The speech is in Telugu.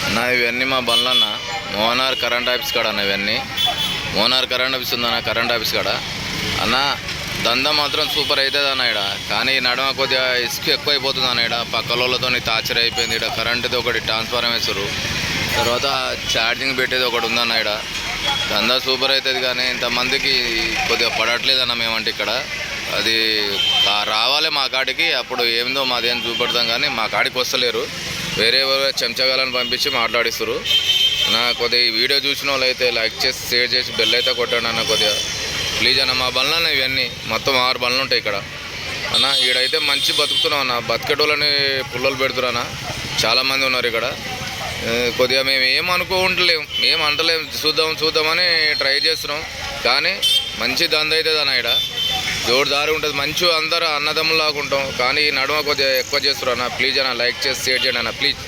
అన్న ఇవన్నీ మా బండ్లన్న మోనార్ కరెంట్ ఆఫీస్ కాడ అన్న ఇవన్నీ మోనార్ కరెంట్ ఆఫీస్ ఉందన్న కరెంట్ ఆఫీస్ కాడ అన్న దందా మాత్రం సూపర్ అవుతుంది అన్న ఇక్కడ. కానీ నడమ కొద్దిగా ఇసుక ఎక్కువ అయిపోతుంది అన్న ఇక్కడ. పక్కలతో టార్చర్ అయిపోయింది. ఇక్కడ కరెంటుది ఒకటి ట్రాన్స్ఫార్మర్ వేస్తారు, తర్వాత ఛార్జింగ్ పెట్టేది ఒకటి ఉందన్న ఇక్కడ. దందా సూపర్ అవుతుంది కానీ ఇంతమందికి కొద్దిగా పడట్లేదు అన్న మేమంటే ఇక్కడ. అది రావాలి మా కాడికి, అప్పుడు ఏందో మాదేం చూపెడతాం కానీ మా కాడికి వస్తలేరు. వేరే చెంచగాలను పంపించి మాట్లాడిస్తారు. నా కొద్దిగా ఈ వీడియో చూసిన వాళ్ళు అయితే లైక్ చేసి షేర్ చేసి బెల్ అయితే కొట్టాను అన్న కొద్దిగా ప్లీజ్ అన్న. మా బండ్లు అన్న ఇవన్నీ మొత్తం 6 బండ్లు ఉంటాయి ఇక్కడ అన్న. ఈడైతే మంచి బతుకుతున్నాం అన్న. బతికేటోళ్ళని పుల్లలు పెడుతున్నారు అన్న. చాలామంది ఉన్నారు ఇక్కడ. కొద్దిగా మేము ఏం అనుకోవట్లేము, ఏం అంటలేము, చూద్దామని ట్రై చేస్తున్నాం. కానీ మంచి దంద అవుతుంది అన్న ఇక్కడ. జోరుదారి ఉంటుంది, మంచి అందరూ అన్నదమ్ములాగా ఉంటాం. కానీ నడుమ కొద్దిగా ఎక్కువ చేస్తారు అన్న. ప్లీజ్ అన్న లైక్ చేసి షేర్ చేయండి అన్న ప్లీజ్.